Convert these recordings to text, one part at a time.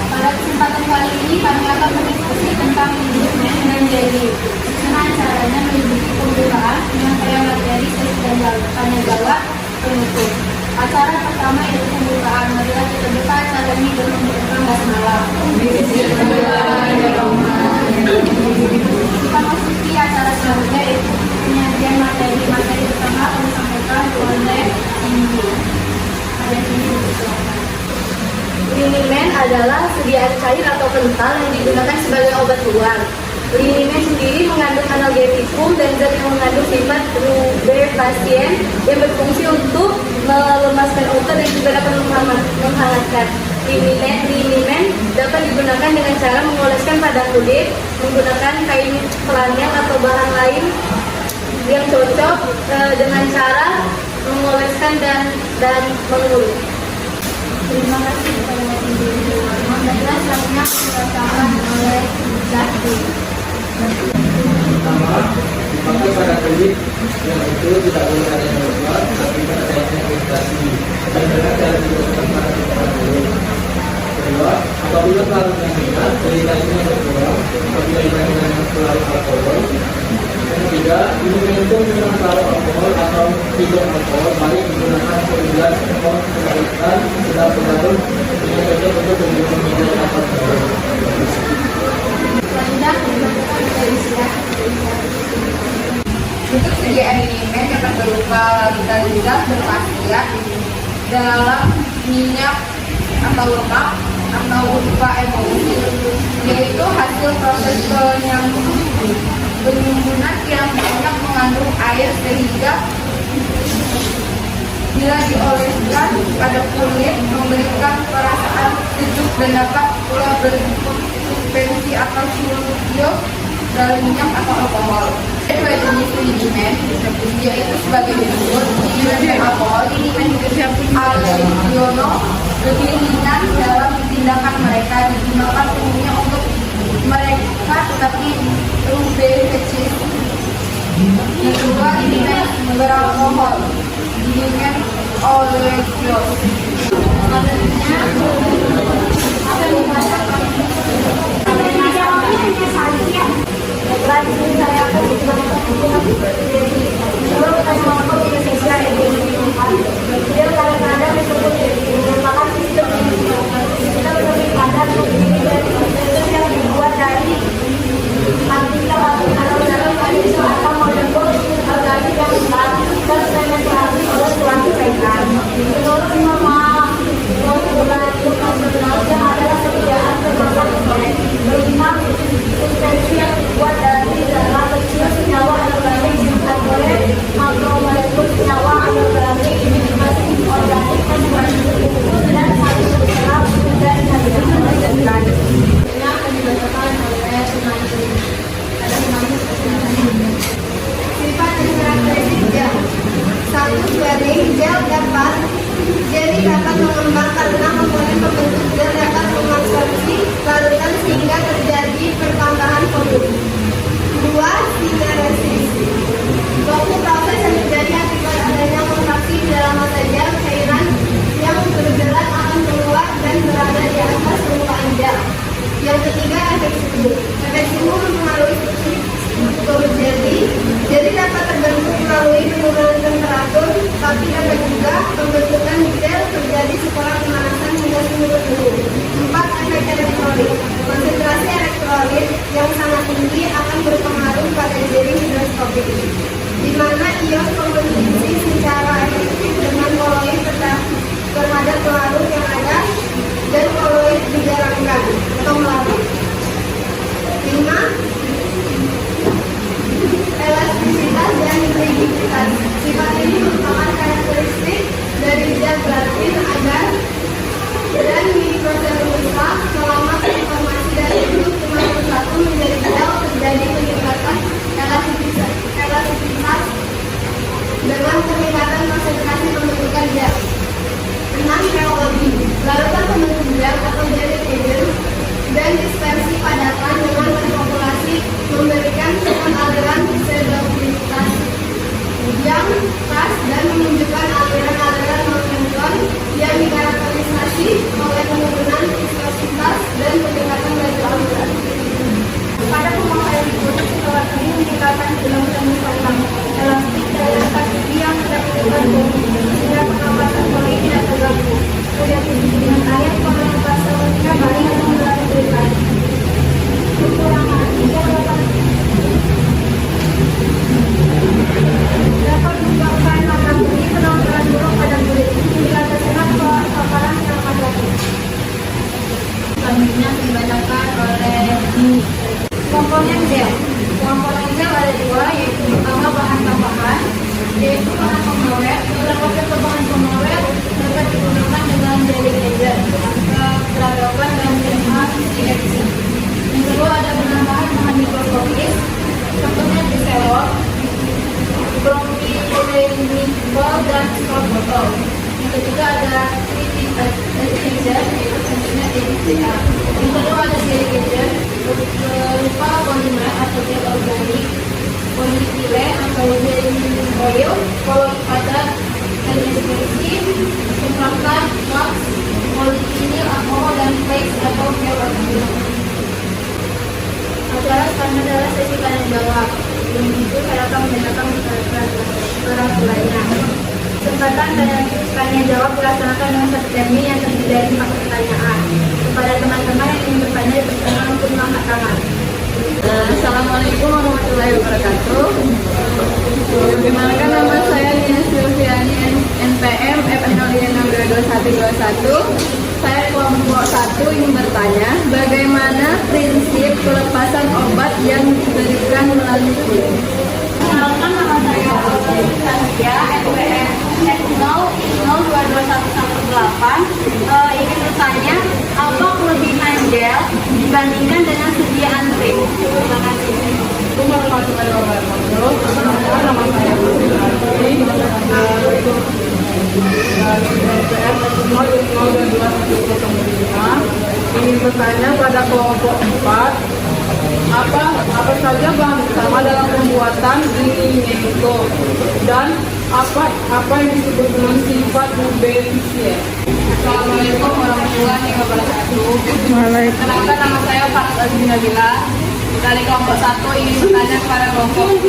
Pada kesempatan kali ini kami akan berdiskusi tentang manajemen dan jadi dengan caranya meliputi pembukaan dengan tema materi dan tanya jawab penutup. Acara pertama yaitu pembukaan. Marilah kita buka acara ini dengan membacakan basmalah. Kita masuki acara selanjutnya yaitu penyajian materi pertama akan disampaikan oleh Indi. Liniment adalah sediaan cair atau kental yang digunakan sebagai obat luar. Liniment sendiri mengandung analgetikum dan zat yang mengandung sifat rubefacien yang berfungsi untuk melemaskan otot dan juga dapat menghangatkan. Liniment dapat digunakan dengan cara mengoleskan pada kulit menggunakan kain flanel atau bahan lain yang cocok dengan cara mengoleskan dan mengulur. Terima kasih kepada Ibu. Selanjutnya dibacakan oleh Zaki. Pertama, dipakai pada kulit yang itu tidak boleh ada yang lebat, tapi ada yang iritasi. Dan dengan cara digunakan pada kulit. Kedua, apabila pelarutnya ringan, iritasinya berkurang. Apabila iritasinya terlalu alkohol. Yang ketiga, ini untuk minum terlalu alkohol atau tidak alkohol, baik menggunakan segelas atau sekalian sedang pengaruh ini cocok untuk pembunuh minyak atau alkohol. Selanjutnya dibacakan oleh Isya. Untuk sediaan liniment dapat berupa larutan gas berkhasiat dalam minyak atau lemak atau berupa emulsi, yaitu hasil proses penyembuhan yang banyak mengandung air sehingga bila dioleskan pada kulit memberikan perasaan sejuk dan dapat pula bersuspensi atau solusium dalam minyak atau alkohol. Dua jenis liniment yaitu sebagai berikut. Liniment alkohol, liniment allogenol lebih ringan dalam tindakan mereka, digunakan umumnya untuk mereka tetapi rubefacien. Yang kedua, liniment beralkohol, liniment oleogenol. Jadi dapat mengembang karena komponen pembentuk gel dapat mengabsorpsi larutan sehingga terjadi pertambahan volume. 2. Sineresis. Suatu proses yang terjadi akibat adanya kontraksi di dalam massa gel cairan yang bergerak akan keluar dan berada di atas permukaan gel. Yang ketiga, efek suhu. Efek suhu mempengaruhi struktur jadi dapat terbentuk melalui penurunan temperatur, tapi dapat juga pembentukan gel terjadi setelah pemanasan hingga suhu. 4. Efek elektrolit. Konsentrasi elektrolit yang sangat tinggi akan berpengaruh pada jeli hidroskopik, di mana ion berkompetisi secara efektif dengan koloid terhadap pelarut yang ada dan koloid dijarangkan atau melarut. 5. Elastisitas dan rigiditas. Sifat ini merupakan karakteristik dari zat gelatin agar dan mikroselulosa selama transformasi dari bentuk cuma satu menjadi gel terjadi peningkatan elastisitas dengan peningkatan konsentrasi pembentukan gel. 6. Reologi, larutan pembentuk gel atau jelly agent dan dispersi padatan dengan berpopulasi memberikan sistem aliran sedativitas yang khas dan menunjukkan aliran-aliran momentum yang dikarakterisasi oleh penurunan viskositas dan peningkatan laju aliran. Pada pemakaian dikutip setelah ini meningkatkan kelembapan misalkan elastik daya kasih yang terdapat sehingga pengawasan poli tidak terganggu. Kemudian dengan ayat pengawasan selanjutnya balik yang melanjutkan kekurangan tidak dapat menyebabkan mata kulit penampilan buruk pada kulit jika terkena paparan sinar matahari. Selanjutnya dibacakan oleh komponen gel. Komponen gel ada dua, yaitu pertama bahan tambahan, yaitu bahan pengawet. Beberapa bahan pengawet dapat digunakan dengan jelly agent beragam dan jenis reaksi. Yang kedua ada bahan mikroskopis, contohnya diselor, brompheniramine dan scott botol. Yang ketiga ada treating agent, yaitu contohnya DBCA. Yang kedua ada jelly agent berupa polimer atau gel organik, polietilene atau gel oil, pada dispersi, semprotan, wax, polivinil, alkohol, dan flakes atau gel organik. Acara sekarang adalah sesi tanya jawab. Dengan itu saya akan menanyakan lainnya. Kesempatan tanya jawab dilaksanakan dengan satu termin yang terdiri dari 4 pertanyaan. Kepada teman-teman yang ingin bertanya, dipersilakan untuk mengangkat tangan. Assalamualaikum warahmatullahi wabarakatuh. Perkenalkan, nama saya Nina Silviani, NPM FNL62121. Saya kelompok 1 ingin bertanya, bagaimana prinsip pelepasan obat yang diberikan melalui kulit? Perkenalkan, nama saya Saskia, NPM 022118. Ingin bertanya, apa kelebihan gel dibandingkan dengan sediaan krim? Terima kasih. Assalamualaikum warahmatullahi wabarakatuh. Perkenalkan, nama saya Putri. Ingin bertanya pada kelompok 4, apa saja bahan utama dalam pembuatan Ingenco dan apa yang disebut dengan sifat beneficient? Assalamualaikum warahmatullahi wabarakatuh. Perkenalkan, nama saya Farid Azminabila. Dari kelompok 1 ingin bertanya kepada kelompok 4.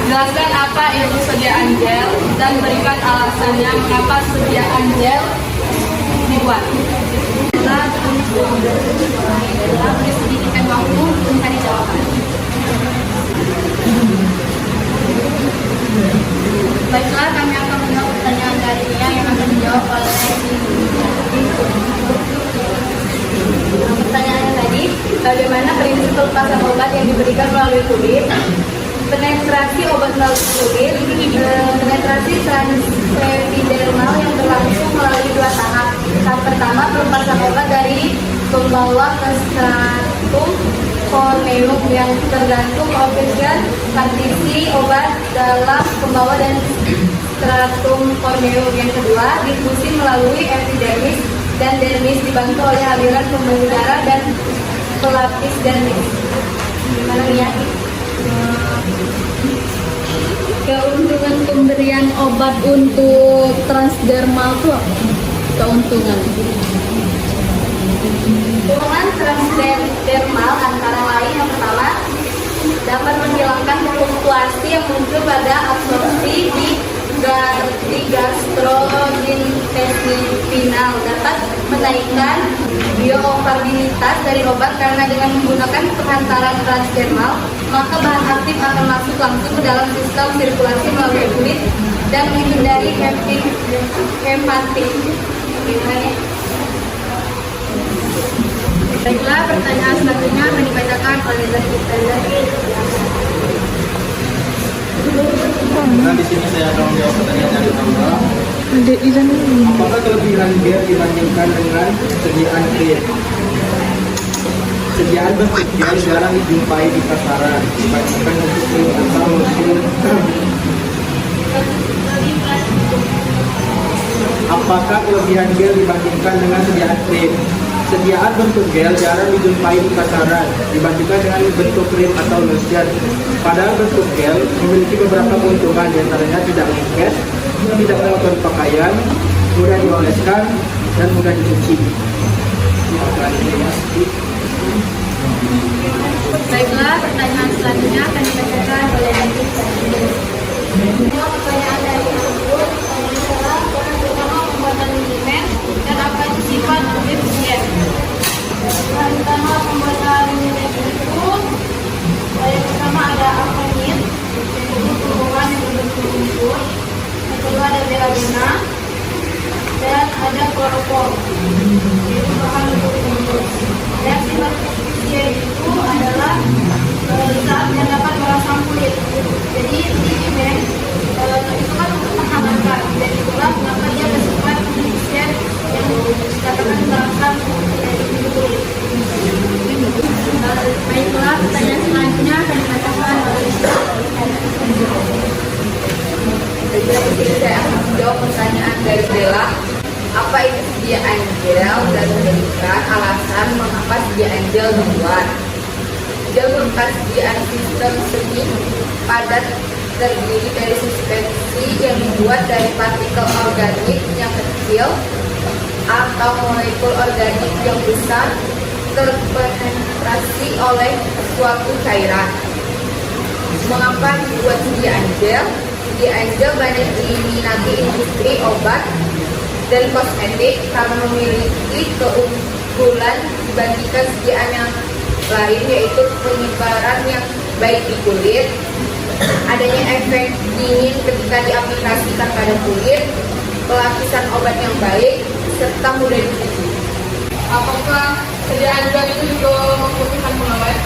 Jelaskan apa itu sediaan gel dan berikan alasannya mengapa sediaan gel dibuat. Beri sedikit waktu untuk mencari jawaban. Baiklah, kami akan menjawab pertanyaan dari Nia yang akan dijawab oleh pertanyaan tadi, bagaimana prinsip pelepasan obat yang diberikan melalui kulit? Penetrasi obat melalui kulit, penetrasi transepidermal yang berlangsung melalui 2 tahap. Tahap pertama, pelepasan obat dari pembawa ke stratum corneum yang tergantung objek partisi obat dalam pembawa dan stratum corneum. Yang kedua, difusi melalui epidermis dan dermis dibantu oleh aliran pembuluh darah dan pelapis dermis. Gimana ya? Keuntungan pemberian obat untuk transdermal itu keuntungan. Keuntungan transdermal antara lain yang pertama, dapat menghilangkan fluktuasi yang muncul pada absorpsi di gastrointestinal, dapat menaikkan bioavailabilitas dari obat karena dengan menggunakan pengantaran transdermal, maka bahan aktif akan masuk langsung ke dalam sistem sirkulasi melalui kulit dan menghindari hepatitis. Baiklah, pertanyaan selanjutnya akan dibacakan oleh Zaki. Nah, di sini saya akan menjawab pertanyaan dari Tambah. Apakah kelebihan gel dibandingkan dengan sediaan krim? Sediaan bentuk gel jarang dijumpai di pasaran dibandingkan untuk krim atau lotion Apakah kelebihan gel dibandingkan dengan sediaan krim? Sediaan bentuk gel jarang dijumpai di pasaran dibandingkan dengan bentuk krim atau lotion. Padahal bentuk gel memiliki beberapa keuntungan, diantaranya tidak lengket, tidak melakukan pakaian, mudah dioleskan, dan mudah dicuci. Baiklah, pertanyaan selanjutnya akan dibacakan oleh Adik Sandi. Pertanyaan dari aku adalah bagaimana pembuatan minimen dan apa sifat efisien. Yang pertama pembuatan minimen itu yang pertama ada apanin, itu tumbuhan yang berbentuk unsur. Yang kedua ada berabena dan ada kloroform, yaitu bahan untuk unsur. Dan sifat efisien itu adalah saat yang dapat merangsang kulit. Jadi minimen itu kan untuk menghangatkan, dan itulah mengapa dia bersifat efisien yang dikatakan merangsang kulit. Baiklah, pertanyaan selanjutnya akan dibacakan oleh Saya akan menjawab pertanyaan dari Bella. Apa itu sediaan gel dan memberikan alasan mengapa sediaan gel dibuat. Gel merupakan sediaan sistem semi padat terdiri dari suspensi yang dibuat dari partikel organik yang kecil atau molekul organik yang besar terpenetrasi oleh suatu cairan. Mengapa dibuat sediaan gel? Sediaan gel banyak diminati industri obat dan kosmetik karena memiliki keunggulan dibandingkan sediaan yang lain, yaitu penyebaran yang baik di kulit, adanya efek dingin ketika diaplikasikan pada kulit, pelapisan obat yang baik, serta mudah dicuci. Apakah sediaan gel itu juga membutuhkan pengawet?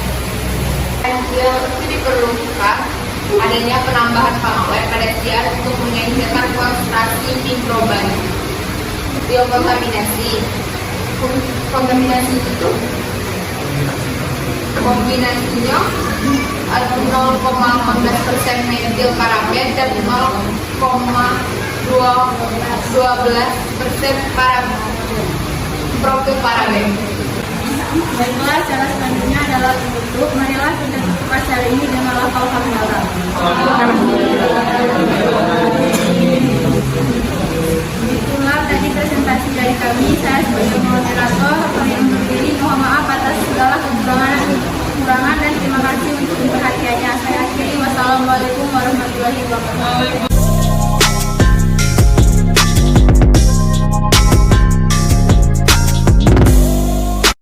Gel itu diperlukan adanya penambahan pengawet pada sediaan untuk mengenyahkan konsentrasi mikroban. Biokontaminasi. Kontaminasi itu kombinasinya ada 0,15% metil paraben dan 0,12% propilparaben. Baiklah, cara selanjutnya adalah penutup. Marilah kita tutup acara ini dengan lafal hamdalah. Itulah tadi presentasi dari kami. Saya sebagai moderator, yang berdiri mohon maaf